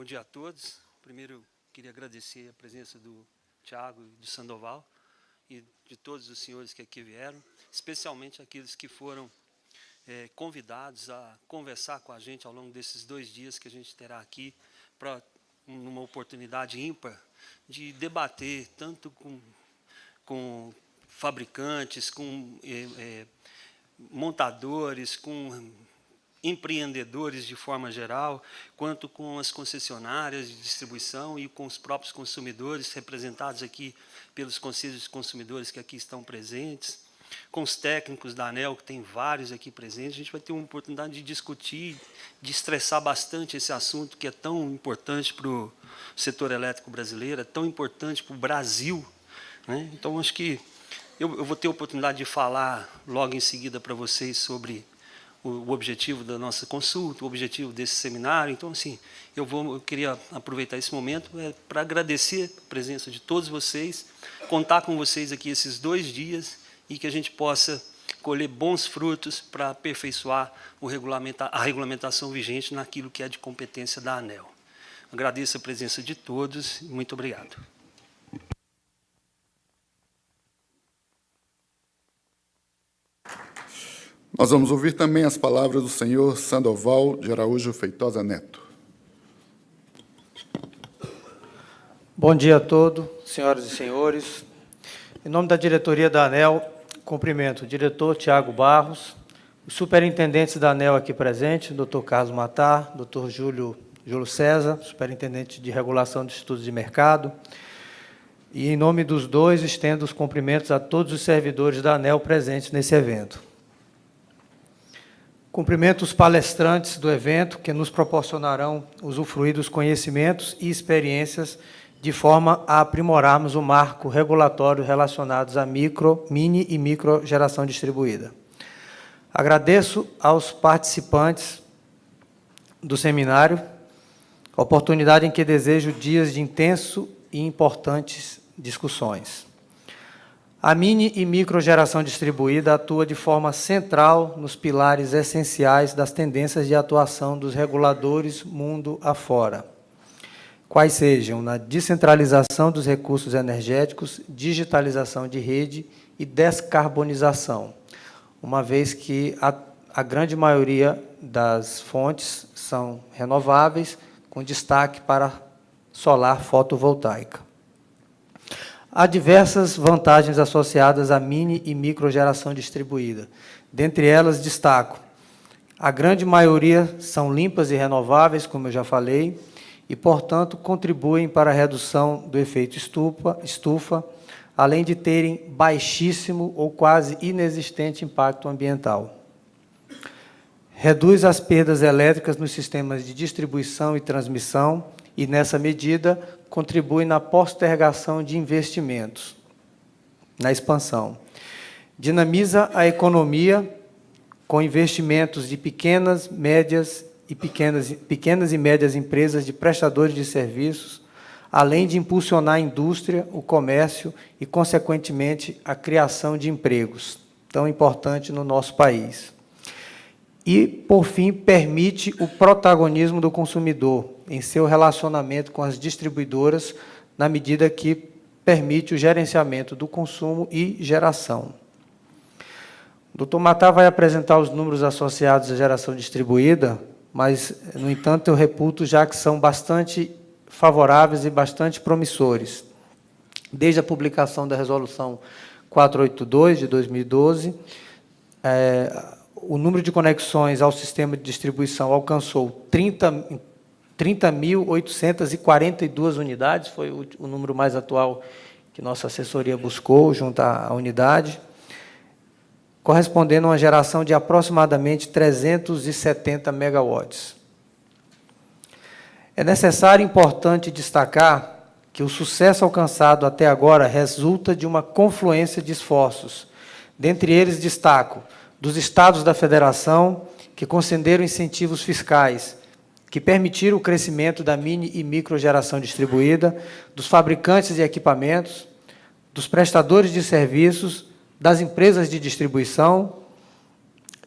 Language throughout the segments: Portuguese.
dia a todos. Primeiro, queria agradecer a presença do Tiago e do Sandoval e de todos os senhores que aqui vieram, especialmente aqueles que foram convidados a conversar com a gente ao longo desses 2 dias que a gente terá aqui, para numa oportunidade ímpar de debater tanto com fabricantes, com montadores, com empreendedores de forma geral, quanto com as concessionárias de distribuição e com os próprios consumidores, representados aqui pelos conselhos de consumidores que aqui estão presentes, com os técnicos da ANEEL, que tem vários aqui presentes. A gente vai ter uma oportunidade de discutir, de estressar bastante esse assunto que é tão importante para o setor elétrico brasileiro, é tão importante para o Brasil, né? Então, acho que eu vou ter a oportunidade de falar logo em seguida para vocês sobre o objetivo da nossa consulta, o objetivo desse seminário. Então, assim, eu queria aproveitar esse momento para agradecer a presença de todos vocês, contar com vocês aqui esses 2 dias e que a gente possa colher bons frutos para aperfeiçoar a regulamentação vigente naquilo que é de competência da ANEEL. Agradeço a presença de todos e muito obrigado. Nós vamos ouvir também as palavras do senhor Sandoval de Araújo Feitosa Neto. Bom dia a todos, senhoras e senhores. Em nome da diretoria da ANEEL, cumprimento o diretor Tiago Barros, os superintendentes da ANEEL aqui presentes, doutor Carlos Matar, doutor Júlio César, superintendente de regulação de estudos de mercado. E, em nome dos dois, estendo os cumprimentos a todos os servidores da ANEEL presentes nesse evento. Cumprimento os palestrantes do evento, que nos proporcionarão usufruir dos conhecimentos e experiências de forma a aprimorarmos o marco regulatório relacionados à mini e micro geração distribuída. Agradeço aos participantes do seminário a oportunidade em que desejo dias de intenso e importantes discussões. A mini e micro geração distribuída atua de forma central nos pilares essenciais das tendências de atuação dos reguladores mundo afora, quais sejam na descentralização dos recursos energéticos, digitalização de rede e descarbonização, uma vez que a grande maioria das fontes são renováveis, com destaque para solar fotovoltaica. Há diversas vantagens associadas à mini e micro geração distribuída. Dentre elas, destaco: a grande maioria são limpas e renováveis, como eu já falei, e, portanto, contribuem para a redução do efeito estufa, além de terem baixíssimo ou quase inexistente impacto ambiental. Reduz as perdas elétricas nos sistemas de distribuição e transmissão e, nessa medida, contribui na postergação de investimentos, na expansão. Dinamiza a economia com investimentos de pequenas e médias empresas de prestadores de serviços, além de impulsionar a indústria, o comércio e, consequentemente, a criação de empregos, tão importante no nosso país. E, por fim, permite o protagonismo do consumidor em seu relacionamento com as distribuidoras, na medida que permite o gerenciamento do consumo e geração. O doutor Matar vai apresentar os números associados à geração distribuída, mas, no entanto, eu reputo já que são bastante favoráveis e bastante promissores. Desde a publicação da Resolução 482, de 2012, o número de conexões ao sistema de distribuição alcançou 30.842 unidades, foi o número mais atual que nossa assessoria buscou junto à unidade, correspondendo a uma geração de aproximadamente 370 megawatts. É necessário e importante destacar que o sucesso alcançado até agora resulta de uma confluência de esforços. Dentre eles, destaco dos estados da federação, que concederam incentivos fiscais, que permitiram o crescimento da mini e micro geração distribuída, dos fabricantes de equipamentos, dos prestadores de serviços, das empresas de distribuição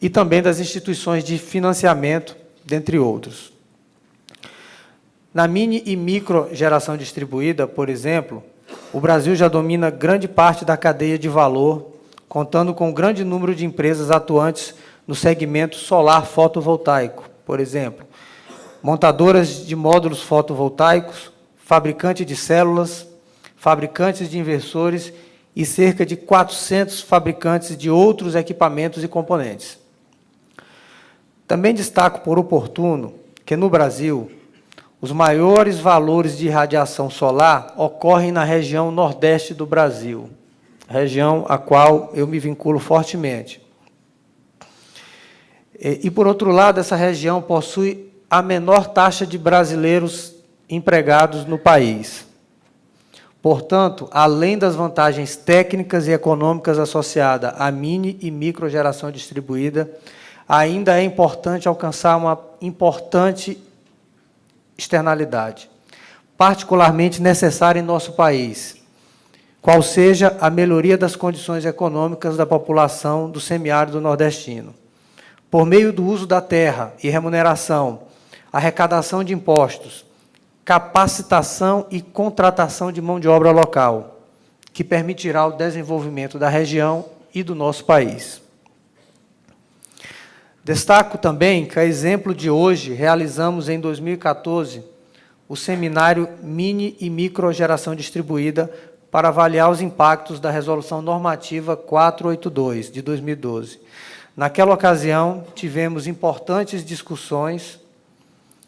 e também das instituições de financiamento, dentre outros. Na mini e micro geração distribuída, por exemplo, o Brasil já domina grande parte da cadeia de valor, contando com um grande número de empresas atuantes no segmento solar fotovoltaico, por exemplo, montadoras de módulos fotovoltaicos, fabricante de células, fabricantes de inversores e cerca de 400 fabricantes de outros equipamentos e componentes. Também destaco por oportuno que, no Brasil, os maiores valores de radiação solar ocorrem na região nordeste do Brasil, região a qual eu me vinculo fortemente. E, por outro lado, essa região possui a menor taxa de brasileiros empregados no país. Portanto, além das vantagens técnicas e econômicas associadas à mini e micro geração distribuída, ainda é importante alcançar uma importante externalidade, particularmente necessária em nosso país, qual seja a melhoria das condições econômicas da população do semiárido nordestino. Por meio do uso da terra e remuneração, arrecadação de impostos, capacitação e contratação de mão de obra local, que permitirá o desenvolvimento da região e do nosso país. Destaco também que, a exemplo de hoje, realizamos em 2014 o seminário Mini e Micro Geração Distribuída para avaliar os impactos da Resolução Normativa 482, de 2012. Naquela ocasião, tivemos importantes discussões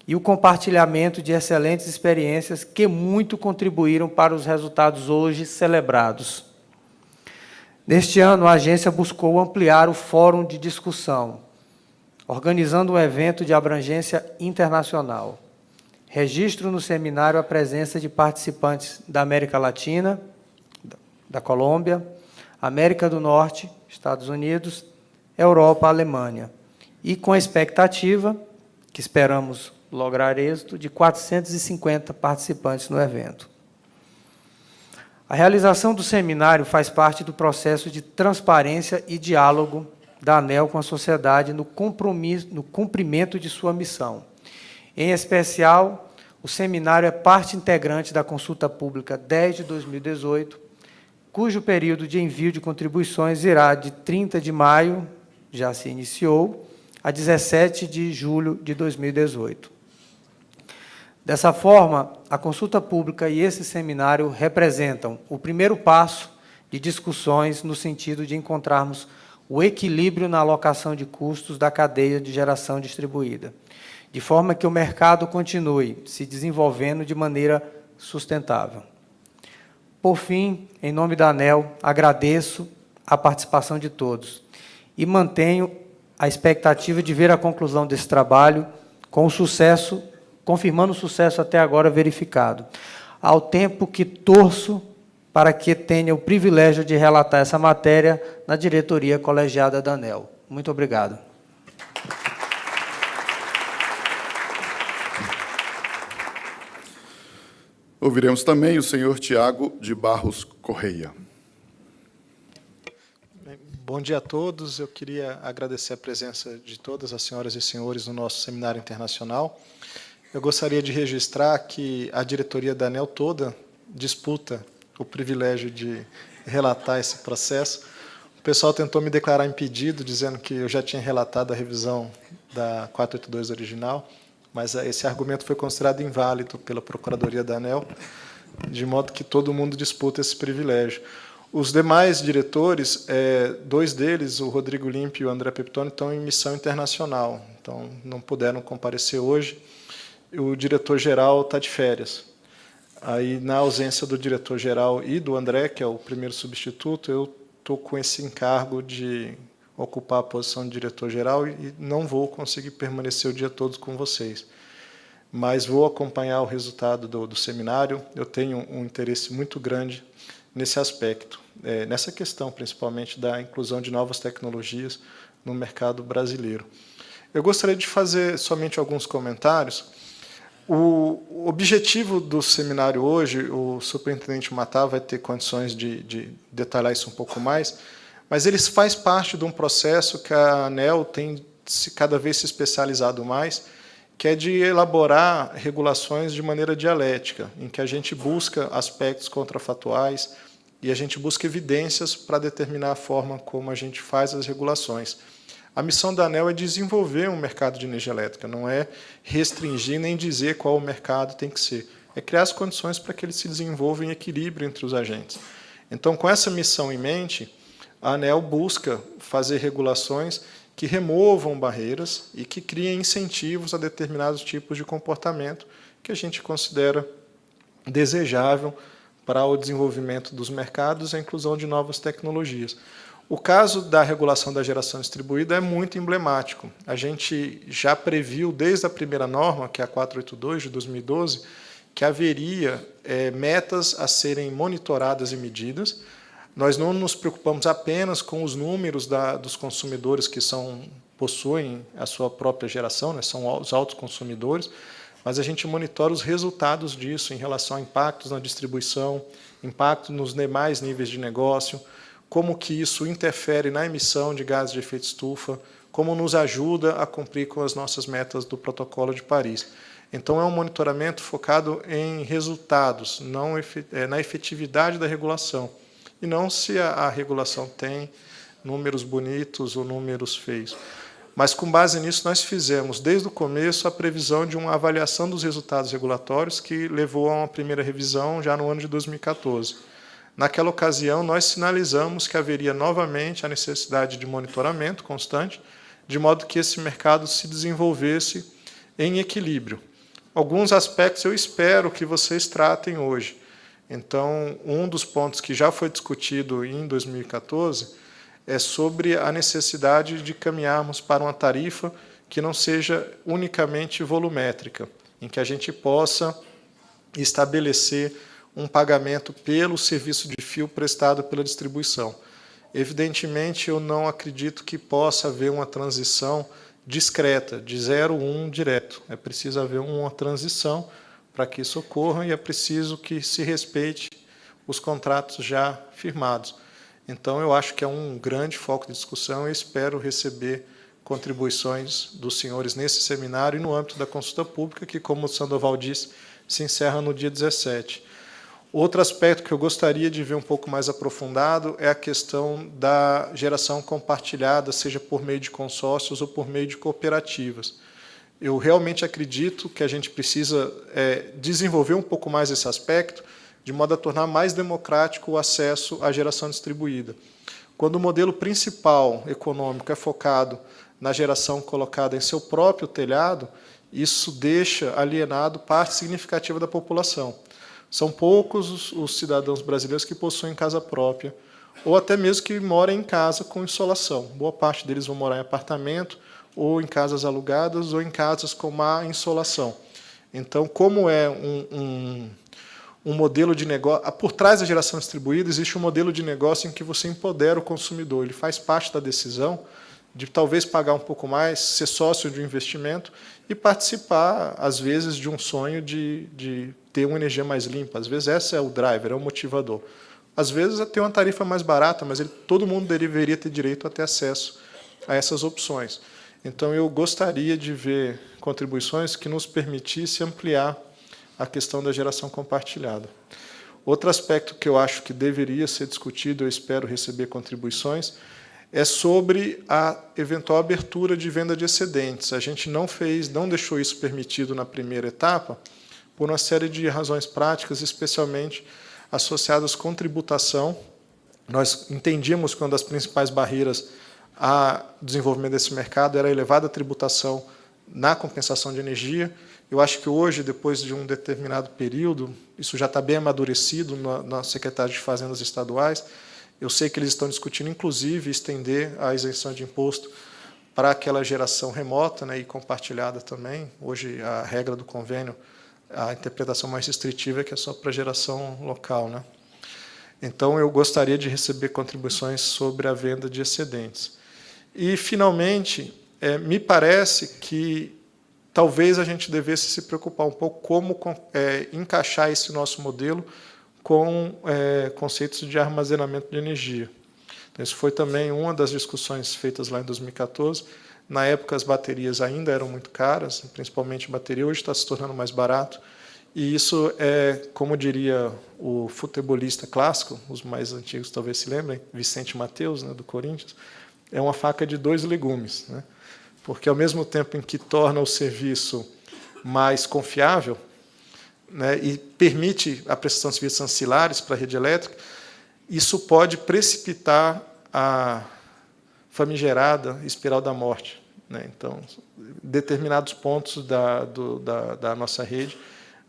e o compartilhamento de excelentes experiências que muito contribuíram para os resultados hoje celebrados. Neste ano, a agência buscou ampliar o fórum de discussão, organizando um evento de abrangência internacional. Registro no seminário a presença de participantes da América Latina, da Colômbia, América do Norte, Estados Unidos, Europa, Alemanha, e com a expectativa, que esperamos lograr êxito, de 450 participantes no evento. A realização do seminário faz parte do processo de transparência e diálogo da ANEEL com a sociedade no cumprimento de sua missão. Em especial, o seminário é parte integrante da Consulta Pública 10 de 2018, cujo período de envio de contribuições irá de 30 de maio, já se iniciou, a 17 de julho de 2018. Dessa forma, a consulta pública e esse seminário representam o primeiro passo de discussões no sentido de encontrarmos o equilíbrio na alocação de custos da cadeia de geração distribuída, de forma que o mercado continue se desenvolvendo de maneira sustentável. Por fim, em nome da ANEEL, agradeço a participação de todos e mantenho a expectativa de ver a conclusão desse trabalho com o sucesso, confirmando o sucesso até agora verificado, ao tempo que torço para que tenha o privilégio de relatar essa matéria na diretoria colegiada da ANEEL. Muito obrigado. Ouviremos também o senhor Tiago de Barros Correia. Bom dia a todos. Eu queria agradecer a presença de todas as senhoras e senhores no nosso seminário internacional. Eu gostaria de registrar que a diretoria da ANEEL toda disputa o privilégio de relatar esse processo. O pessoal tentou me declarar impedido, dizendo que eu já tinha relatado a revisão da 482 original, mas esse argumento foi considerado inválido pela Procuradoria da ANEEL, de modo que todo mundo disputa esse privilégio. Os demais diretores, dois deles, o Rodrigo Limpe e o André Peptoni, estão em missão internacional, então não puderam comparecer hoje. O diretor-geral está de férias. Aí, na ausência do diretor-geral e do André, que é o primeiro substituto, eu estou com esse encargo de ocupar a posição de diretor-geral e não vou conseguir permanecer o dia todo com vocês. Mas vou acompanhar o resultado do seminário. Eu tenho um interesse muito grande nesse aspecto, nessa questão, principalmente, da inclusão de novas tecnologias no mercado brasileiro. Eu gostaria de fazer somente alguns comentários. O objetivo do seminário hoje, o superintendente Matar vai ter condições de detalhar isso um pouco mais, mas ele faz parte de um processo que a ANEEL tem cada vez se especializado mais, que é de elaborar regulações de maneira dialética, em que a gente busca aspectos contrafatuais e a gente busca evidências para determinar a forma como a gente faz as regulações. A missão da ANEEL é desenvolver um mercado de energia elétrica, não é restringir nem dizer qual o mercado tem que ser. É criar as condições para que ele se desenvolva em equilíbrio entre os agentes. Então, com essa missão em mente, a ANEEL busca fazer regulações que removam barreiras e que criem incentivos a determinados tipos de comportamento que a gente considera desejável para o desenvolvimento dos mercados e a inclusão de novas tecnologias. O caso da regulação da geração distribuída é muito emblemático. A gente já previu, desde a primeira norma, que é a 482, de 2012, que haveria metas a serem monitoradas e medidas. Nós não nos preocupamos apenas com os números dos consumidores que possuem a sua própria geração, né, são os autoconsumidores, mas a gente monitora os resultados disso em relação a impactos na distribuição, impacto nos demais níveis de negócio, como que isso interfere na emissão de gases de efeito estufa, como nos ajuda a cumprir com as nossas metas do Protocolo de Paris. Então, é um monitoramento focado em resultados, não na efetividade da regulação, e não se a regulação tem números bonitos ou números feios. Mas, com base nisso, nós fizemos, desde o começo, a previsão de uma avaliação dos resultados regulatórios, que levou a uma primeira revisão já no ano de 2014. Naquela ocasião, nós sinalizamos que haveria novamente a necessidade de monitoramento constante, de modo que esse mercado se desenvolvesse em equilíbrio. Alguns aspectos eu espero que vocês tratem hoje. Então, um dos pontos que já foi discutido em 2014 é sobre a necessidade de caminharmos para uma tarifa que não seja unicamente volumétrica, em que a gente possa estabelecer um pagamento pelo serviço de fio prestado pela distribuição. Evidentemente, eu não acredito que possa haver uma transição discreta, de 0 a 1 direto. É preciso haver uma transição para que isso ocorra e é preciso que se respeite os contratos já firmados. Então, eu acho que é um grande foco de discussão e espero receber contribuições dos senhores nesse seminário e no âmbito da consulta pública, que, como o Sandoval disse, se encerra no dia 17. Outro aspecto que eu gostaria de ver um pouco mais aprofundado é a questão da geração compartilhada, seja por meio de consórcios ou por meio de cooperativas. Eu realmente acredito que a gente precisa desenvolver um pouco mais esse aspecto, de modo a tornar mais democrático o acesso à geração distribuída. Quando o modelo principal econômico é focado na geração colocada em seu próprio telhado, isso deixa alienado parte significativa da população. São poucos os cidadãos brasileiros que possuem casa própria, ou até mesmo que moram em casa com insolação. Boa parte deles vão morar em apartamento, ou em casas alugadas, ou em casas com má insolação. Então, como é um modelo de negócio... Por trás da geração distribuída, existe um modelo de negócio em que você empodera o consumidor. Ele faz parte da decisão de talvez pagar um pouco mais, ser sócio de um investimento e participar, às vezes, de um sonho de ter uma energia mais limpa. Às vezes, esse é o driver, é o motivador. Às vezes, é ter uma tarifa mais barata, mas todo mundo deveria ter direito a ter acesso a essas opções. Então, eu gostaria de ver contribuições que nos permitissem ampliar a questão da geração compartilhada. Outro aspecto que eu acho que deveria ser discutido, eu espero receber contribuições, é sobre a eventual abertura de venda de excedentes. A gente não deixou isso permitido na primeira etapa, por uma série de razões práticas, especialmente associadas com tributação. Nós entendíamos que uma das principais barreiras ao desenvolvimento desse mercado era a elevada tributação na compensação de energia. Eu acho que hoje, depois de um determinado período, isso já está bem amadurecido na Secretaria de Fazendas estaduais. Eu sei que eles estão discutindo, inclusive, estender a isenção de imposto para aquela geração remota, né, e compartilhada também. Hoje, a regra do convênio, a interpretação mais restritiva é que é só para geração local, né? Então, eu gostaria de receber contribuições sobre a venda de excedentes. E, finalmente, me parece que talvez a gente devesse se preocupar um pouco como encaixar esse nosso modelo com conceitos de armazenamento de energia. Então, isso foi também uma das discussões feitas lá em 2014, Na época, as baterias ainda eram muito caras, principalmente a bateria, hoje está se tornando mais barato. E isso é, como diria o futebolista clássico, os mais antigos talvez se lembrem, Vicente Mateus, né, do Corinthians, é uma faca de dois legumes, né? Porque, ao mesmo tempo em que torna o serviço mais confiável, né, e permite a prestação de serviços ancilares para a rede elétrica, isso pode precipitar a famigerada espiral da morte, né? Então, determinados pontos da nossa rede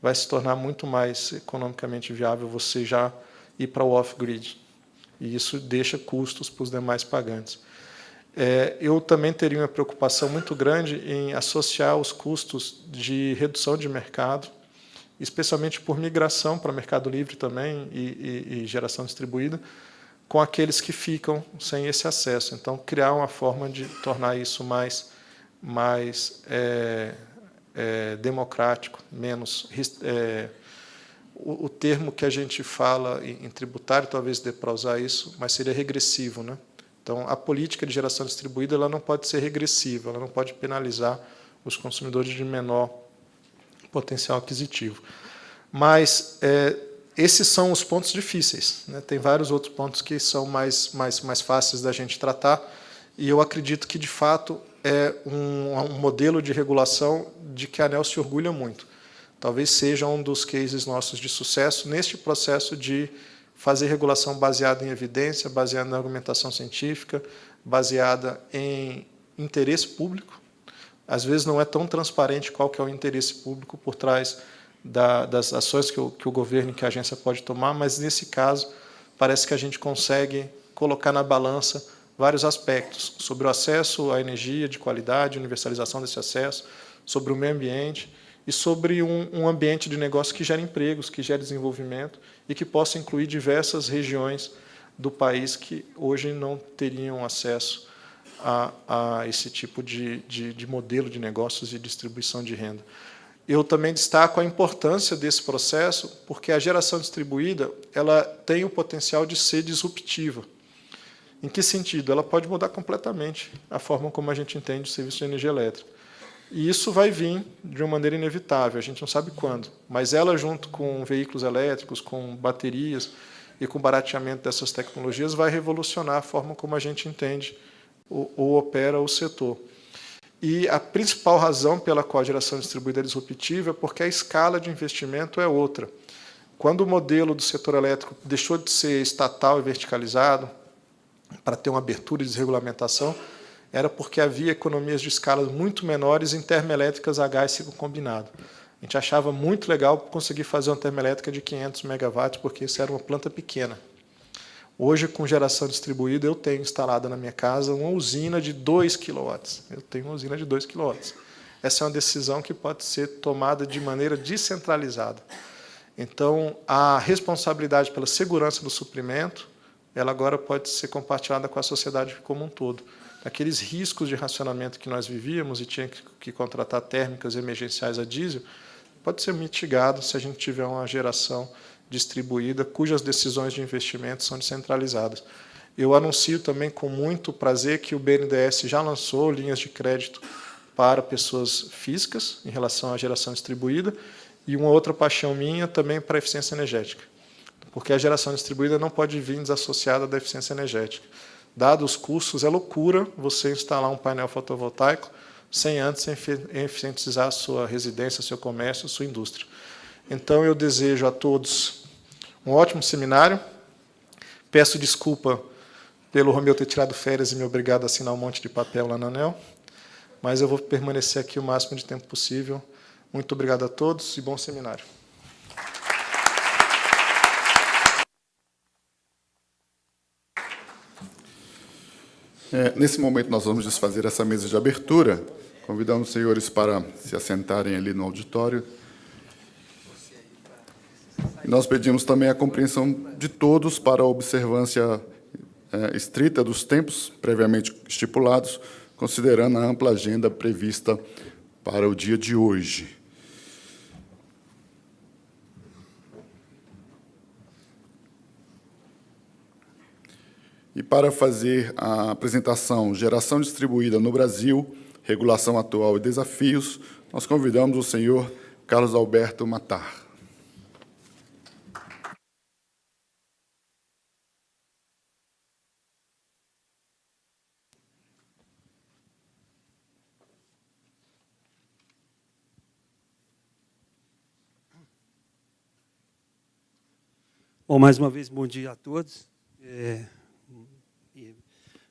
vai se tornar muito mais economicamente viável você já ir para o off-grid. E isso deixa custos para os demais pagantes. Eu também teria uma preocupação muito grande em associar os custos de redução de mercado, especialmente por migração para mercado livre também e geração distribuída, com aqueles que ficam sem esse acesso. Então, criar uma forma de tornar isso mais democrático, menos... o termo que a gente fala em tributário, talvez dê para usar isso, mas seria regressivo, né? Então, a política de geração distribuída ela não pode ser regressiva, ela não pode penalizar os consumidores de menor potencial aquisitivo. Mas esses são os pontos difíceis, né? Tem vários outros pontos que são mais fáceis da gente tratar, e eu acredito que, de fato, é um modelo de regulação de que a ANEEL se orgulha muito. Talvez seja um dos cases nossos de sucesso neste processo de fazer regulação baseada em evidência, baseada na argumentação científica, baseada em interesse público. Às vezes não é tão transparente qual que é o interesse público por trás das ações que o governo e que a agência pode tomar, mas, nesse caso, parece que a gente consegue colocar na balança vários aspectos sobre o acesso à energia de qualidade, universalização desse acesso, sobre o meio ambiente e sobre um ambiente de negócio que gera empregos, que gera desenvolvimento e que possa incluir diversas regiões do país que hoje não teriam acesso a esse tipo de modelo de negócios e distribuição de renda. Eu também destaco a importância desse processo, porque a geração distribuída ela tem o potencial de ser disruptiva. Em que sentido? Ela pode mudar completamente a forma como a gente entende o serviço de energia elétrica. E isso vai vir de uma maneira inevitável, a gente não sabe quando, mas ela, junto com veículos elétricos, com baterias e com o barateamento dessas tecnologias, vai revolucionar a forma como a gente entende ou opera o setor. E a principal razão pela qual a geração distribuída é disruptiva é porque a escala de investimento é outra. Quando o modelo do setor elétrico deixou de ser estatal e verticalizado, para ter uma abertura e desregulamentação, era porque havia economias de escala muito menores em termoelétricas a gás ciclo combinado. A gente achava muito legal conseguir fazer uma termoelétrica de 500 megawatts, porque isso era uma planta pequena. Hoje, com geração distribuída, eu tenho instalada na minha casa uma usina de 2 kW. Eu tenho uma usina de 2 kW. Essa é uma decisão que pode ser tomada de maneira descentralizada. Então, a responsabilidade pela segurança do suprimento, ela agora pode ser compartilhada com a sociedade como um todo. Aqueles riscos de racionamento que nós vivíamos e tinha que contratar térmicas emergenciais a diesel, pode ser mitigado se a gente tiver uma geração distribuída, cujas decisões de investimento são descentralizadas. Eu anuncio também com muito prazer que o BNDES já lançou linhas de crédito para pessoas físicas em relação à geração distribuída e uma outra paixão minha também para a eficiência energética, porque a geração distribuída não pode vir desassociada da eficiência energética. Dados os custos, é loucura você instalar um painel fotovoltaico sem antes eficientizar a sua residência, seu comércio, sua indústria. Então, eu desejo a todos um ótimo seminário. Peço desculpa pelo Romeu ter tirado férias e me obrigado a assinar um monte de papel lá na ANEEL, mas eu vou permanecer aqui o máximo de tempo possível. Muito obrigado a todos e bom seminário. Nesse momento, nós vamos desfazer essa mesa de abertura, convidando os senhores para se assentarem ali no auditório. E nós pedimos também a compreensão de todos para a observância estrita dos tempos previamente estipulados, considerando a ampla agenda prevista para o dia de hoje. E para fazer a apresentação Geração Distribuída no Brasil, regulação atual e desafios, nós convidamos o senhor Carlos Alberto Matar. Bom, mais uma vez, bom dia a todos.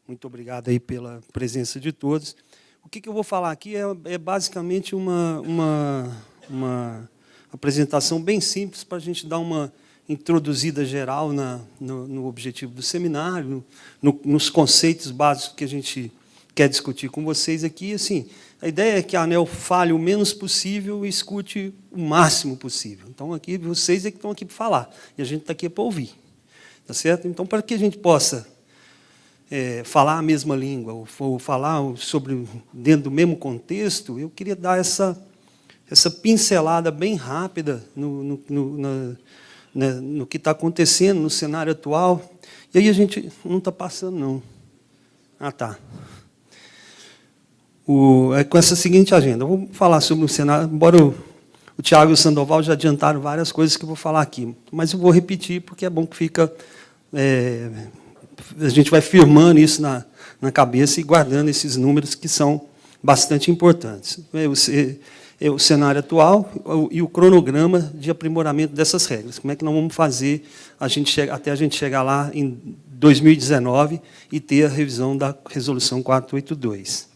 Muito obrigado aí pela presença de todos. O que eu vou falar aqui é basicamente uma apresentação bem simples para a gente dar uma introduzida geral no objetivo do seminário, nos conceitos básicos que a gente quer discutir com vocês aqui. Assim, a ideia é que a ANEEL fale o menos possível e escute o máximo possível. Então, aqui, vocês é que estão aqui para falar, e a gente está aqui para ouvir. Tá certo? Então, para que a gente possa falar a mesma língua, ou falar sobre dentro do mesmo contexto, eu queria dar essa pincelada bem rápida no que está acontecendo no cenário atual. E aí a gente não está passando, não. Ah, tá. Com essa seguinte agenda, eu vou falar sobre o cenário, embora o Tiago e o Sandoval já adiantaram várias coisas que eu vou falar aqui, mas eu vou repetir, porque é bom que fica... a gente vai firmando isso na cabeça e guardando esses números que são bastante importantes. O cenário atual e o cronograma de aprimoramento dessas regras. Como é que nós vamos fazer até a gente chegar lá em 2019 e ter a revisão da Resolução 482.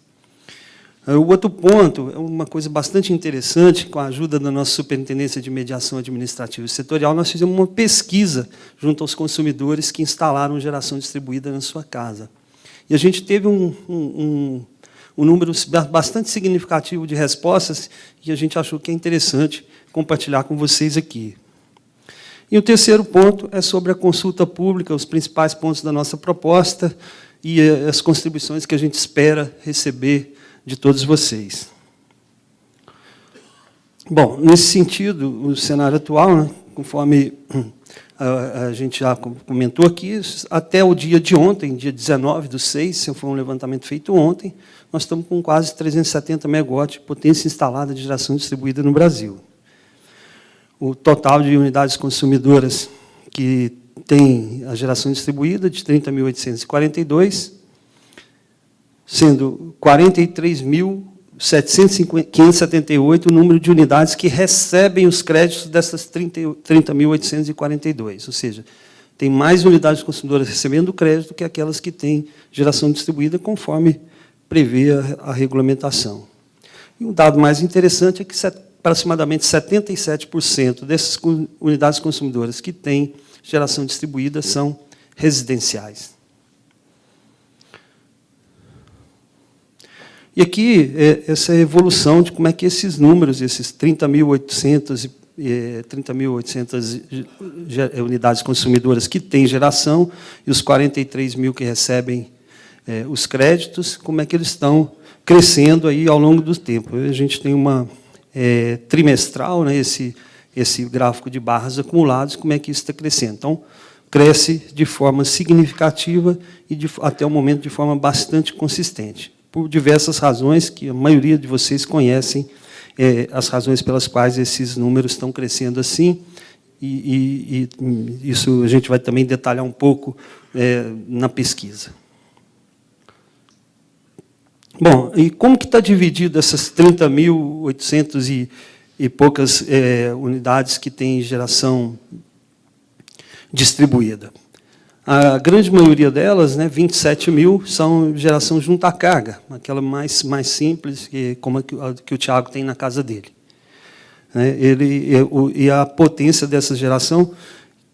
O outro ponto é uma coisa bastante interessante, com a ajuda da nossa Superintendência de Mediação Administrativa e Setorial, nós fizemos uma pesquisa junto aos consumidores que instalaram geração distribuída na sua casa. E a gente teve um número bastante significativo de respostas e a gente achou que é interessante compartilhar com vocês aqui. E o terceiro ponto é sobre a consulta pública, os principais pontos da nossa proposta e as contribuições que a gente espera receber de todos vocês. Bom, nesse sentido, o cenário atual, né, conforme a gente já comentou aqui, até o dia de ontem, dia 19/6, se foi um levantamento feito ontem, nós estamos com quase 370 megawatts de potência instalada de geração distribuída no Brasil. O total de unidades consumidoras que tem a geração distribuída de 30.842, sendo 43.578 o número de unidades que recebem os créditos dessas 30.842, ou seja, tem mais unidades consumidoras recebendo crédito que aquelas que têm geração distribuída, conforme prevê a regulamentação. E um dado mais interessante é que aproximadamente 77% dessas unidades consumidoras que têm geração distribuída são residenciais. E aqui, essa evolução de como é que esses números, esses 30.800 unidades consumidoras que têm geração e os 43.000 que recebem os créditos, como é que eles estão crescendo aí ao longo do tempo. A gente tem uma trimestral, né, esse gráfico de barras acumuladas, como é que isso está crescendo. Então, cresce de forma significativa e, até o momento, de forma bastante consistente, por diversas razões que a maioria de vocês conhecem, as razões pelas quais esses números estão crescendo assim, e isso a gente vai também detalhar um pouco na pesquisa. Bom, e como que está dividido essas 30.800 e poucas unidades que têm geração distribuída? A grande maioria delas, né, 27.000, são geração junta à carga, aquela mais simples, como a que o Tiago tem na casa dele. E a potência dessa geração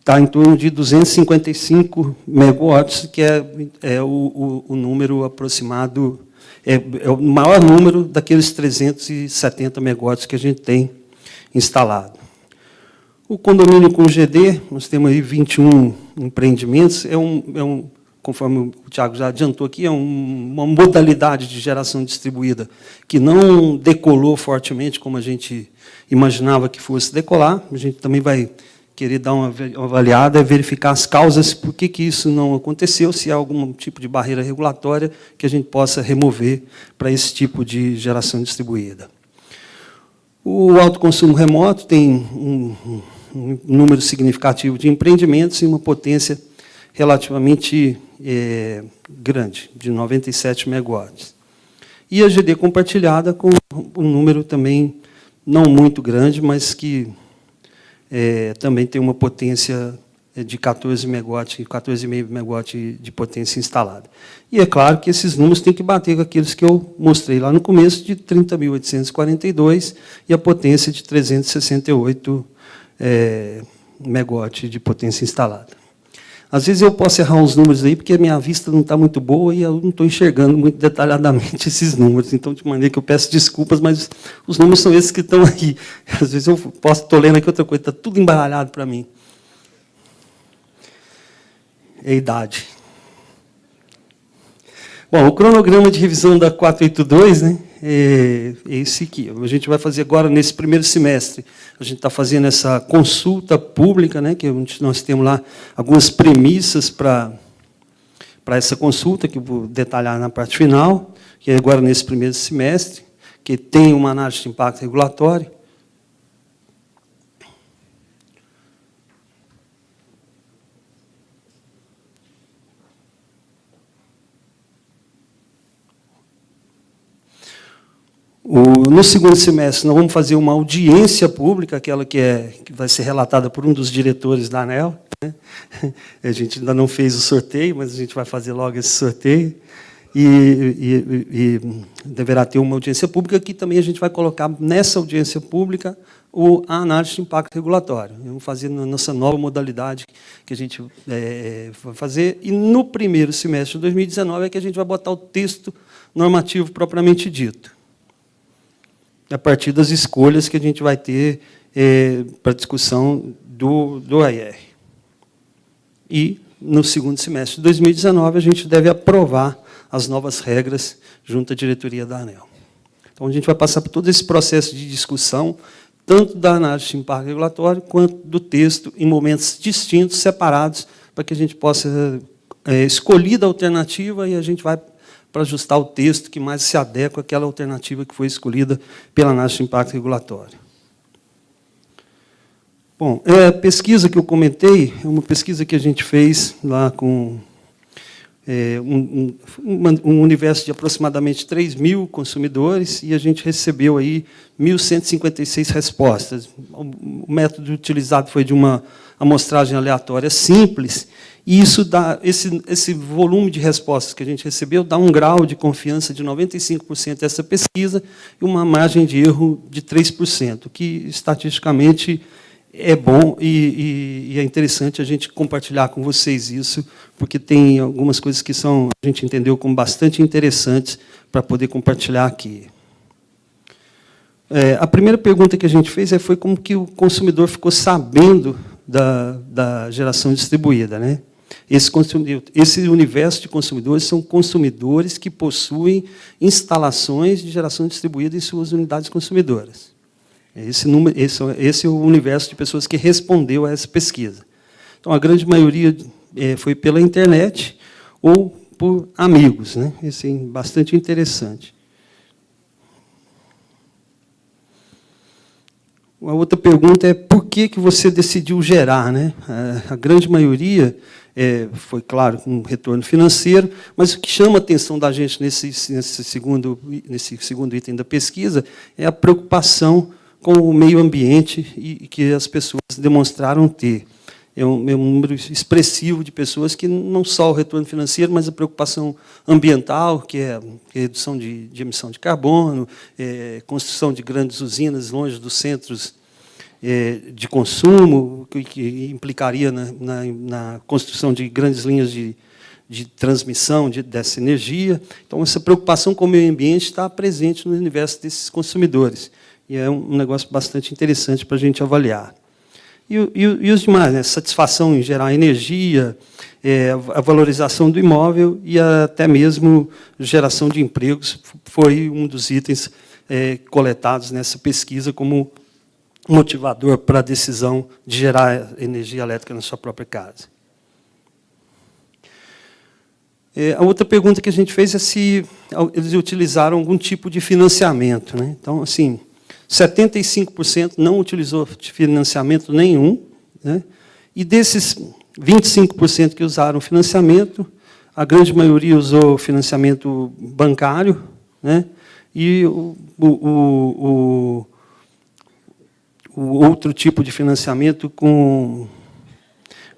está em torno de 255 megawatts, que é o número aproximado, é o maior número daqueles 370 megawatts que a gente tem instalado. O condomínio com GD, nós temos aí 21 empreendimentos, conforme o Tiago já adiantou aqui, é uma modalidade de geração distribuída que não decolou fortemente como a gente imaginava que fosse decolar. A gente também vai querer dar uma avaliada é verificar as causas, por que isso não aconteceu, se há algum tipo de barreira regulatória que a gente possa remover para esse tipo de geração distribuída. O autoconsumo remoto tem um número significativo de empreendimentos e uma potência relativamente grande, de 97 megawatts. E a GD compartilhada com um número também não muito grande, mas que também tem uma potência de 14 megawatts, 14,5 megawatts de potência instalada. E é claro que esses números têm que bater com aqueles que eu mostrei lá no começo, de 30.842 e a potência de 368 megawatts de potência instalada. Às vezes eu posso errar uns números aí, porque a minha vista não está muito boa e eu não estou enxergando muito detalhadamente esses números. Então, de maneira que eu peço desculpas, mas os números são esses que estão aí. Às vezes eu estou lendo aqui outra coisa, está tudo embaralhado para mim. É a idade. Bom, o cronograma de revisão da 482, né, é esse aqui. A gente vai fazer agora, nesse primeiro semestre, a gente está fazendo essa consulta pública, né, que nós temos lá algumas premissas para essa consulta, que eu vou detalhar na parte final, que é agora nesse primeiro semestre, que tem uma análise de impacto regulatório. No segundo semestre, nós vamos fazer uma audiência pública, aquela que vai ser relatada por um dos diretores da ANEEL. Né? A gente ainda não fez o sorteio, mas a gente vai fazer logo esse sorteio. E deverá ter uma audiência pública, que também a gente vai colocar nessa audiência pública a análise de impacto regulatório. Vamos fazer na nossa nova modalidade que a gente vai fazer. E no primeiro semestre de 2019 é que a gente vai botar o texto normativo propriamente dito, a partir das escolhas que a gente vai ter para discussão do AIR. E, no segundo semestre de 2019, a gente deve aprovar as novas regras junto à diretoria da ANEEL. Então, a gente vai passar por todo esse processo de discussão, tanto da análise de impacto regulatório, quanto do texto, em momentos distintos, separados, para que a gente possa escolher a alternativa e a gente vai para ajustar o texto que mais se adequa àquela alternativa que foi escolhida pela análise de impacto regulatório. Bom, a pesquisa que eu comentei é uma pesquisa que a gente fez lá com um universo de aproximadamente 3.000 consumidores e a gente recebeu aí 1.156 respostas. O método utilizado foi de uma amostragem aleatória simples, e isso dá, esse volume de respostas que a gente recebeu dá um grau de confiança de 95% dessa pesquisa e uma margem de erro de 3%, que, estatisticamente, é bom e é interessante a gente compartilhar com vocês isso, porque tem algumas coisas que a gente entendeu como bastante interessantes para poder compartilhar aqui. A primeira pergunta que a gente fez foi como que o consumidor ficou sabendo da geração distribuída, né? Esse universo de consumidores são consumidores que possuem instalações de geração distribuída em suas unidades consumidoras. Esse é o universo de pessoas que respondeu a essa pesquisa. Então, a grande maioria foi pela internet ou por amigos, né? Isso é bastante interessante. A outra pergunta é por que você decidiu gerar, né? A grande maioria foi, claro, um retorno financeiro, mas o que chama a atenção da gente nesse segundo item da pesquisa é a preocupação com o meio ambiente e que as pessoas demonstraram ter. É um número expressivo de pessoas que não só o retorno financeiro, mas a preocupação ambiental, que é a redução de emissão de carbono, construção de grandes usinas longe dos centros de consumo, que implicaria na construção de grandes linhas de transmissão dessa energia. Então, essa preocupação com o meio ambiente está presente no universo desses consumidores. E é um negócio bastante interessante para a gente avaliar. E os demais, né? Satisfação em gerar energia, a valorização do imóvel e até mesmo geração de empregos foi um dos itens coletados nessa pesquisa como motivador para a decisão de gerar energia elétrica na sua própria casa. A outra pergunta que a gente fez é se eles utilizaram algum tipo de financiamento, né? Então, assim, 75% não utilizou financiamento nenhum, né? E desses 25% que usaram financiamento, a grande maioria usou financiamento bancário, né? E o outro tipo de financiamento com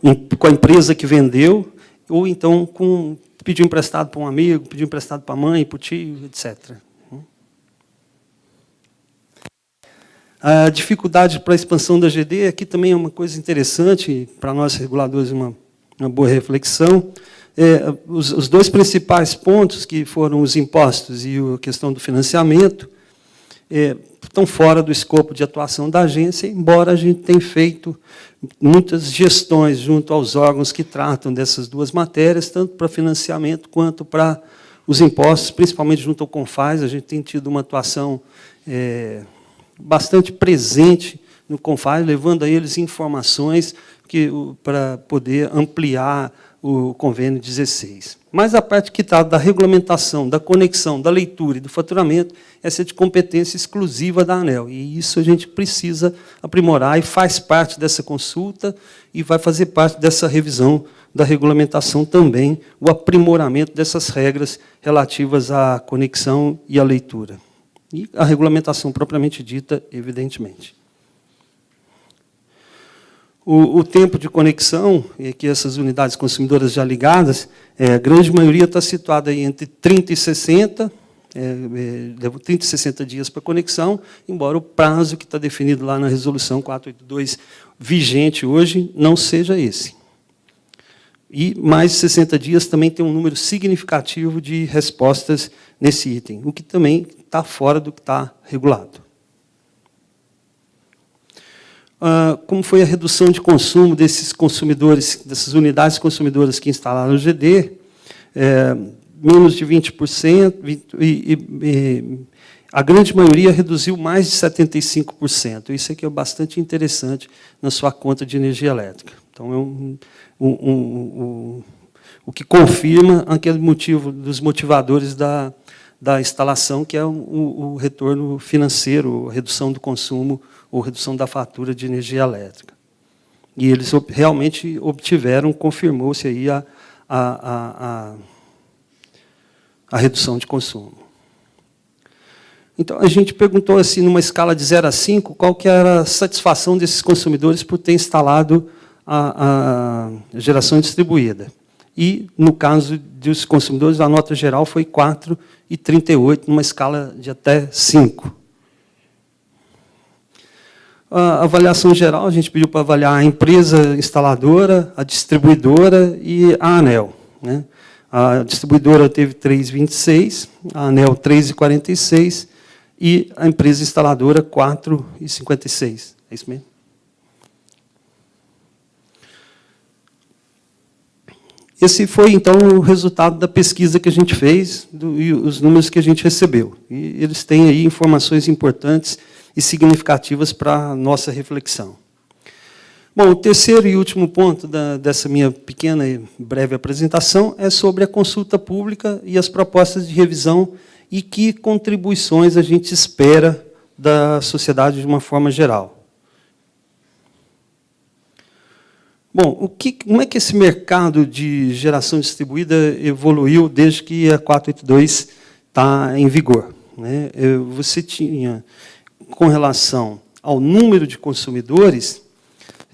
a empresa que vendeu, ou então pediu emprestado para um amigo, pediu emprestado para a mãe, para o tio, etc. A dificuldade para a expansão da GD, aqui também é uma coisa interessante, para nós reguladores, uma boa reflexão. Os dois principais pontos, que foram os impostos e a questão do financiamento, estão fora do escopo de atuação da agência, embora a gente tenha feito muitas gestões junto aos órgãos que tratam dessas duas matérias, tanto para financiamento quanto para os impostos, principalmente junto ao CONFAS. A gente tem tido uma atuação bastante presente no CONFAS, levando a eles informações para poder ampliar o convênio 16. Mas a parte que trata da regulamentação, da conexão, da leitura e do faturamento, essa é de competência exclusiva da ANEEL. E isso a gente precisa aprimorar, e faz parte dessa consulta, e vai fazer parte dessa revisão da regulamentação também, o aprimoramento dessas regras relativas à conexão e à leitura. E a regulamentação propriamente dita, evidentemente. O tempo de conexão, que essas unidades consumidoras já ligadas, a grande maioria está situada aí entre 30 e 60, leva 30 e 60 dias para conexão, embora o prazo que está definido lá na resolução 482, vigente hoje, não seja esse. E mais de 60 dias também tem um número significativo de respostas nesse item, o que também está fora do que está regulado. Como foi a redução de consumo desses consumidores, dessas unidades consumidoras que instalaram o GD, menos de 20%, a grande maioria reduziu mais de 75%. Isso aqui é bastante interessante na sua conta de energia elétrica. Então, o que confirma aquele motivo dos motivadores da instalação, que é o retorno financeiro, a redução do consumo ou redução da fatura de energia elétrica. E eles realmente obtiveram, confirmou-se aí a redução de consumo. Então, a gente perguntou, assim, numa escala de 0 a 5, qual que era a satisfação desses consumidores por ter instalado a geração distribuída. E, no caso dos consumidores, a nota geral foi 4,38, numa escala de até 5. A avaliação geral, a gente pediu para avaliar a empresa instaladora, a distribuidora e a ANEEL, né? A distribuidora teve 3,26, a ANEEL 3,46 e a empresa instaladora 4,56. É isso mesmo? Esse foi, então, o resultado da pesquisa que a gente fez e os números que a gente recebeu. E eles têm aí informações importantes e significativas para a nossa reflexão. Bom, o terceiro e último ponto dessa minha pequena e breve apresentação é sobre a consulta pública e as propostas de revisão e que contribuições a gente espera da sociedade de uma forma geral. Bom, como é que esse mercado de geração distribuída evoluiu desde que a 482 está em vigor, né? Você tinha, com relação ao número de consumidores,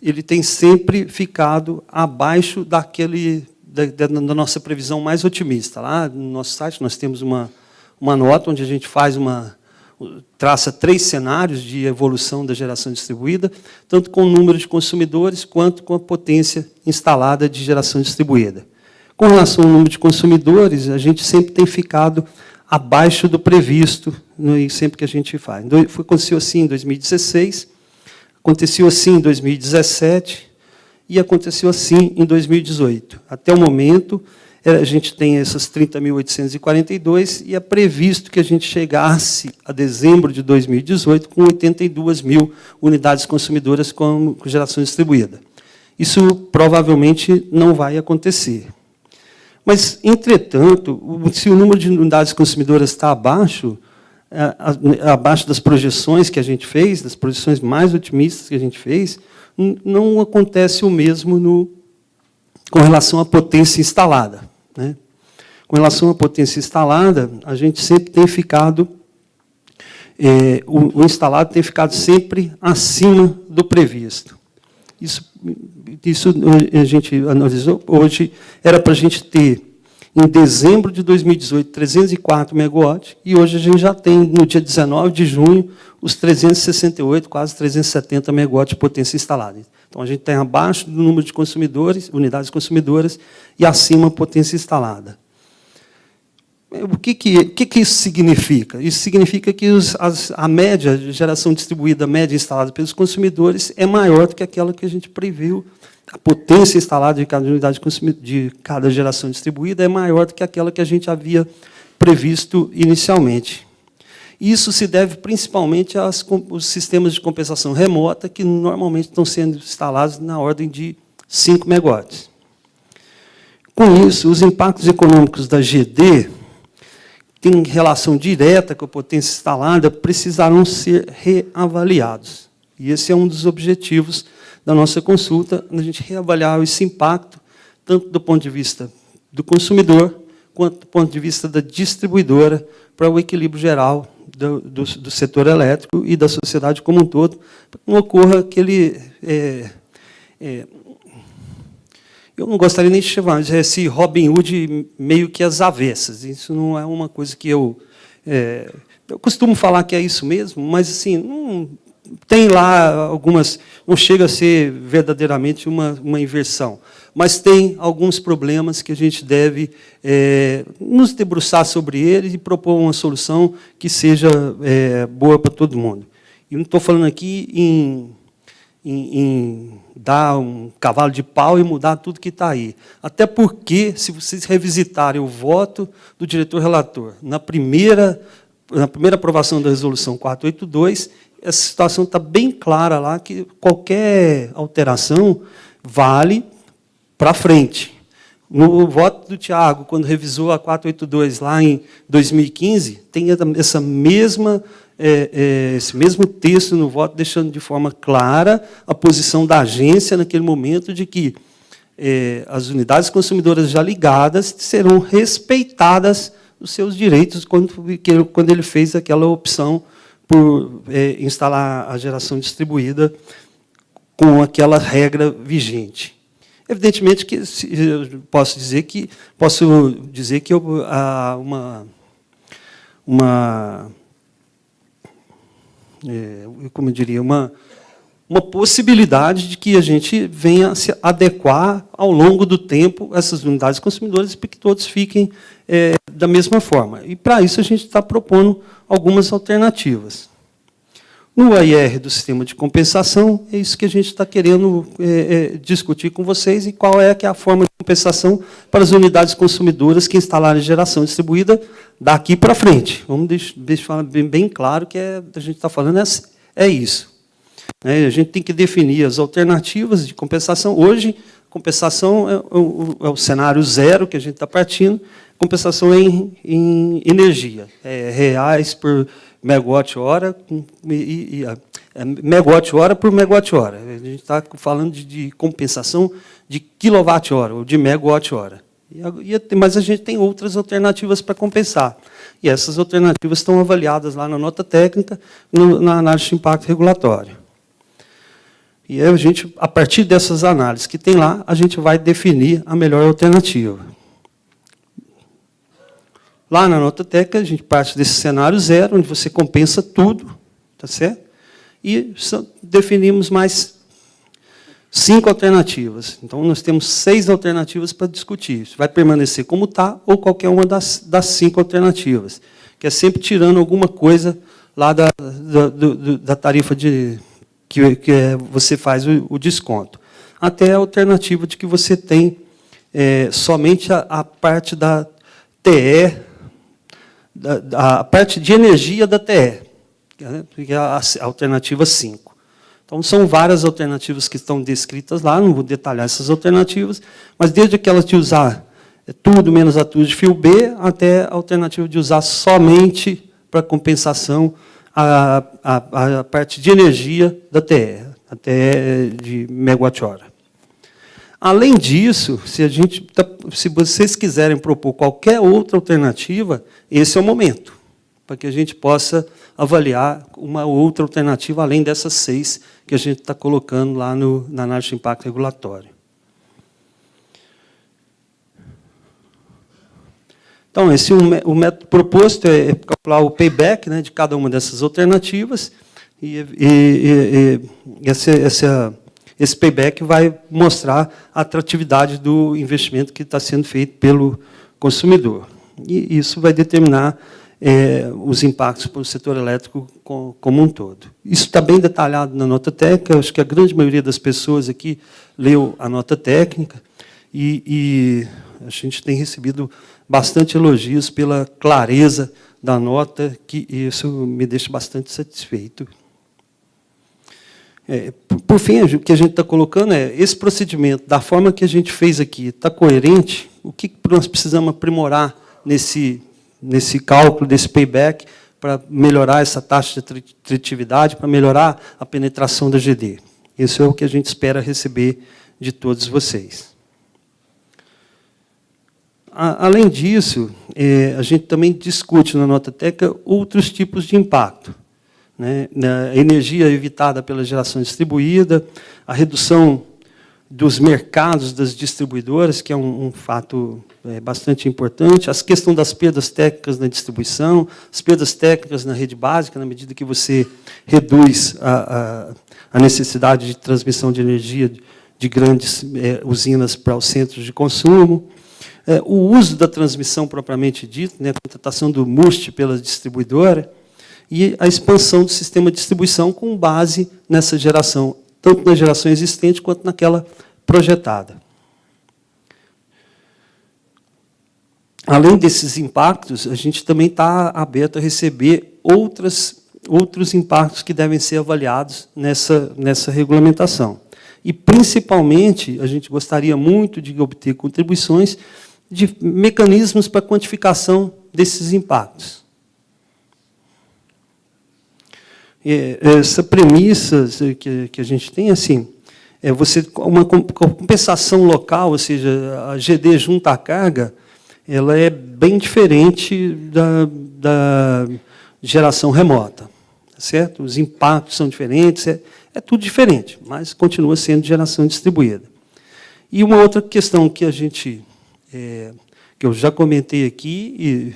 ele tem sempre ficado abaixo da nossa previsão mais otimista. Lá no nosso site nós temos uma nota onde a gente traça 3 cenários de evolução da geração distribuída, tanto com o número de consumidores quanto com a potência instalada de geração distribuída. Com relação ao número de consumidores, a gente sempre tem ficado abaixo do previsto, sempre que a gente faz. Aconteceu assim em 2016, aconteceu assim em 2017 e aconteceu assim em 2018. Até o momento, a gente tem essas 30.842 e é previsto que a gente chegasse a dezembro de 2018 com 82.000 unidades consumidoras com geração distribuída. Isso provavelmente não vai acontecer. Mas, entretanto, se o número de unidades consumidoras está abaixo das projeções que a gente fez, das projeções mais otimistas que a gente fez, não acontece o mesmo com relação à potência instalada, né? Com relação à potência instalada, a gente sempre tem ficado, o instalado tem ficado sempre acima do previsto. Isso a gente analisou. Hoje era para a gente ter, em dezembro de 2018, 304 megawatts, e hoje a gente já tem, no dia 19 de junho, os 368, quase 370 megawatts de potência instalada. Então, a gente tem abaixo do número de consumidores, unidades consumidoras, e acima a potência instalada. O que isso significa? Isso significa que a média de geração distribuída, a média instalada pelos consumidores, é maior do que aquela que a gente previu. A potência instalada de cada unidade de cada geração distribuída é maior do que aquela que a gente havia previsto inicialmente. Isso se deve principalmente aos sistemas de compensação remota, que normalmente estão sendo instalados na ordem de 5 megawatts. Com isso, os impactos econômicos da GD, que têm relação direta com a potência instalada, precisarão ser reavaliados. E esse é um dos objetivos da nossa consulta, a gente reavaliar esse impacto, tanto do ponto de vista do consumidor, quanto do ponto de vista da distribuidora, para o equilíbrio geral do setor elétrico e da sociedade como um todo, para que não ocorra aquele... eu não gostaria nem de chamar esse Robin Hood meio que às avessas. Isso não é uma coisa que eu costumo falar que é isso mesmo, mas assim, não, tem lá algumas... Não chega a ser verdadeiramente uma inversão, mas tem alguns problemas que a gente deve nos debruçar sobre eles e propor uma solução que seja boa para todo mundo. E não estou falando aqui em dar um cavalo de pau e mudar tudo que está aí. Até porque, se vocês revisitarem o voto do diretor-relator na primeira aprovação da resolução 482, essa situação está bem clara lá, que qualquer alteração vale para frente. No voto do Tiago, quando revisou a 482 lá em 2015, tem esse mesmo texto no voto, deixando de forma clara a posição da agência naquele momento de que as unidades consumidoras já ligadas serão respeitadas os seus direitos quando ele fez aquela opção por instalar a geração distribuída com aquela regra vigente. Evidentemente que eu posso dizer que há como eu diria, uma possibilidade de que a gente venha a se adequar ao longo do tempo essas unidades consumidoras para que todos fiquem da mesma forma. E, para isso, a gente está propondo algumas alternativas. No AIR do sistema de compensação, é isso que a gente está querendo discutir com vocês, e qual é a forma de compensação para as unidades consumidoras que instalarem geração distribuída daqui para frente. Vamos deixar bem claro que a gente está falando é isso. A gente tem que definir as alternativas de compensação. Hoje, compensação é o cenário zero que a gente está partindo, compensação em energia, reais por megawatt-hora, megawatt-hora por megawatt-hora. A gente está falando de compensação de quilowatt-hora, ou de megawatt-hora. Mas a gente tem outras alternativas para compensar. E essas alternativas estão avaliadas lá na nota técnica, na análise de impacto regulatório. E a gente, a partir dessas análises que tem lá, a gente vai definir a melhor alternativa. Lá na nota técnica, a gente parte desse cenário zero, onde você compensa tudo, tá certo? E definimos mais 5 alternativas. Então, nós temos 6 alternativas para discutir. Isso vai permanecer como está, ou qualquer uma das 5 alternativas, que é sempre tirando alguma coisa lá da tarifa que você faz o desconto. Até a alternativa de que você tem somente a parte da TE, a parte de energia da TE, que é a alternativa 5. Então, são várias alternativas que estão descritas lá, não vou detalhar essas alternativas, mas desde aquelas de usar tudo menos a tudo de fio B, até a alternativa de usar somente para compensação a parte de energia da TE, a TE de megawatt-hora. Além disso, se vocês quiserem propor qualquer outra alternativa, esse é o momento, para que a gente possa avaliar uma outra alternativa, além dessas 6 que a gente está colocando lá na análise de impacto regulatório. Então, o método proposto é calcular o payback, né, de cada uma dessas alternativas, e esse payback vai mostrar a atratividade do investimento que está sendo feito pelo consumidor. E isso vai determinar os impactos para o setor elétrico como um todo. Isso está bem detalhado na nota técnica, acho que a grande maioria das pessoas aqui leu a nota técnica, e a gente tem recebido bastante elogios pela clareza da nota, que isso me deixa bastante satisfeito. Por fim, o que a gente está colocando esse procedimento, da forma que a gente fez aqui, está coerente? O que nós precisamos aprimorar nesse cálculo, desse payback, para melhorar essa taxa de atratividade, para melhorar a penetração da GD? Isso é o que a gente espera receber de todos vocês. Além disso, a gente também discute na nota técnica outros tipos de impacto, né? A energia evitada pela geração distribuída, a redução dos mercados das distribuidoras, que é um fato bastante importante, a questão das perdas técnicas na distribuição, as perdas técnicas na rede básica, na medida que você reduz a necessidade de transmissão de energia de grandes usinas para os centros de consumo, o uso da transmissão propriamente dita, né, a contratação do MUST pela distribuidora, e a expansão do sistema de distribuição com base nessa geração, tanto na geração existente quanto naquela projetada. Além desses impactos, a gente também está aberto a receber outros impactos que devem ser avaliados nessa regulamentação. E, principalmente, a gente gostaria muito de obter contribuições de mecanismos para quantificação desses impactos. Essa premissa que a gente tem, assim, uma compensação local, ou seja, a GD junto à carga, ela é bem diferente da geração remota, certo? Os impactos são diferentes, é tudo diferente, mas continua sendo geração distribuída. E uma outra questão que a gente que eu já comentei aqui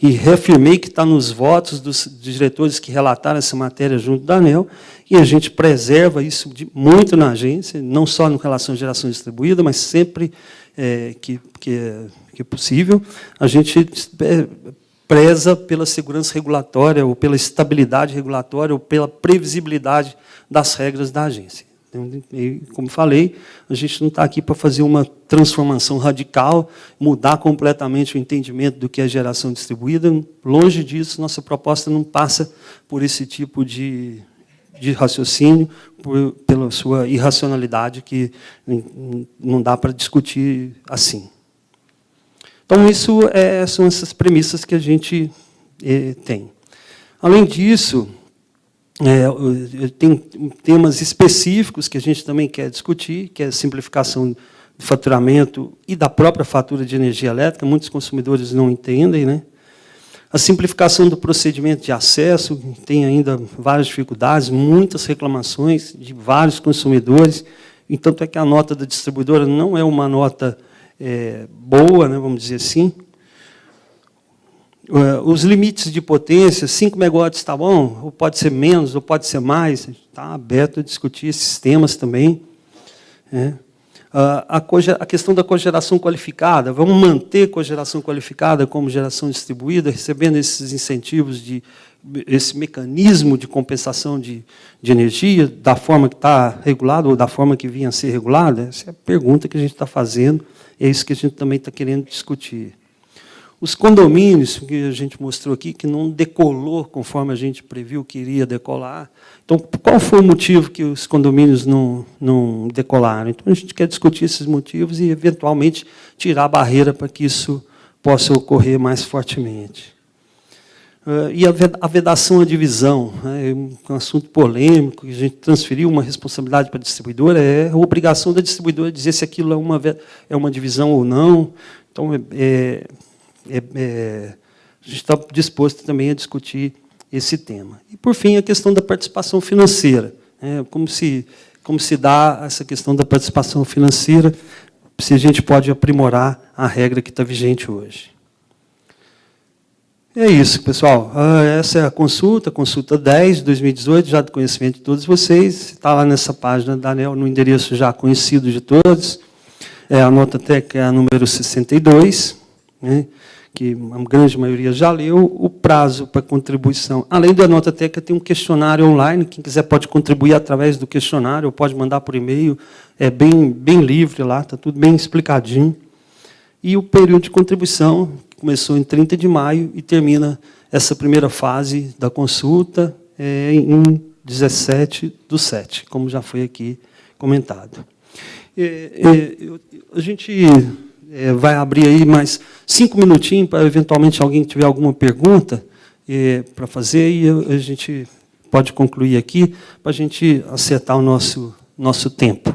e reafirmei que está nos votos dos diretores que relataram essa matéria junto da ANEEL, e a gente preserva isso muito na agência, não só em relação à geração distribuída, mas sempre que é possível, a gente preza pela segurança regulatória, ou pela estabilidade regulatória, ou pela previsibilidade das regras da agência. E, como falei, a gente não está aqui para fazer uma transformação radical, mudar completamente o entendimento do que é geração distribuída. Longe disso, nossa proposta não passa por esse tipo de raciocínio, pela sua irracionalidade, que não dá para discutir assim. Então, isso são essas premissas que a gente tem. Além disso, tem temas específicos que a gente também quer discutir, que é a simplificação do faturamento e da própria fatura de energia elétrica. Muitos consumidores não entendem, né? A simplificação do procedimento de acesso, tem ainda várias dificuldades, muitas reclamações de vários consumidores, entanto é que a nota da distribuidora não é uma nota boa, né, vamos dizer assim. Os limites de potência, 5 megawatts está bom, ou pode ser menos, ou pode ser mais, está aberto a discutir esses temas também. A questão da cogeração qualificada, vamos manter cogeração qualificada como geração distribuída, recebendo esses incentivos de esse mecanismo de compensação de energia da forma que está regulado ou da forma que vinha a ser regulada? Essa é a pergunta que a gente está fazendo, é isso que a gente também está querendo discutir. Os condomínios, que a gente mostrou aqui, que não decolou conforme a gente previu que iria decolar. Então, qual foi o motivo que os condomínios não decolaram? Então, a gente quer discutir esses motivos e, eventualmente, tirar a barreira para que isso possa ocorrer mais fortemente. E a vedação à divisão, é um assunto polêmico, que a gente transferiu uma responsabilidade para a distribuidora, é a obrigação da distribuidora dizer se aquilo é uma divisão ou não. Então, a gente está disposto também a discutir esse tema. E, por fim, a questão da participação financeira. Como se dá essa questão da participação financeira, se a gente pode aprimorar a regra que está vigente hoje. É isso, pessoal. Essa é a consulta 10 de 2018, já do conhecimento de todos vocês. Está lá nessa página da ANEEL, no endereço já conhecido de todos. A nota técnica é a número 62, né, que a grande maioria já leu. O prazo para contribuição, além da nota técnica, tem um questionário online. Quem quiser pode contribuir através do questionário, ou pode mandar por e-mail. É bem livre lá, está tudo bem explicadinho. E o período de contribuição começou em 30 de maio e termina essa primeira fase da consulta em 17/7, como já foi aqui comentado. A gente vai abrir aí mais 5 minutinhos para, eventualmente, alguém tiver alguma pergunta para fazer, e a gente pode concluir aqui, para a gente acertar o nosso tempo.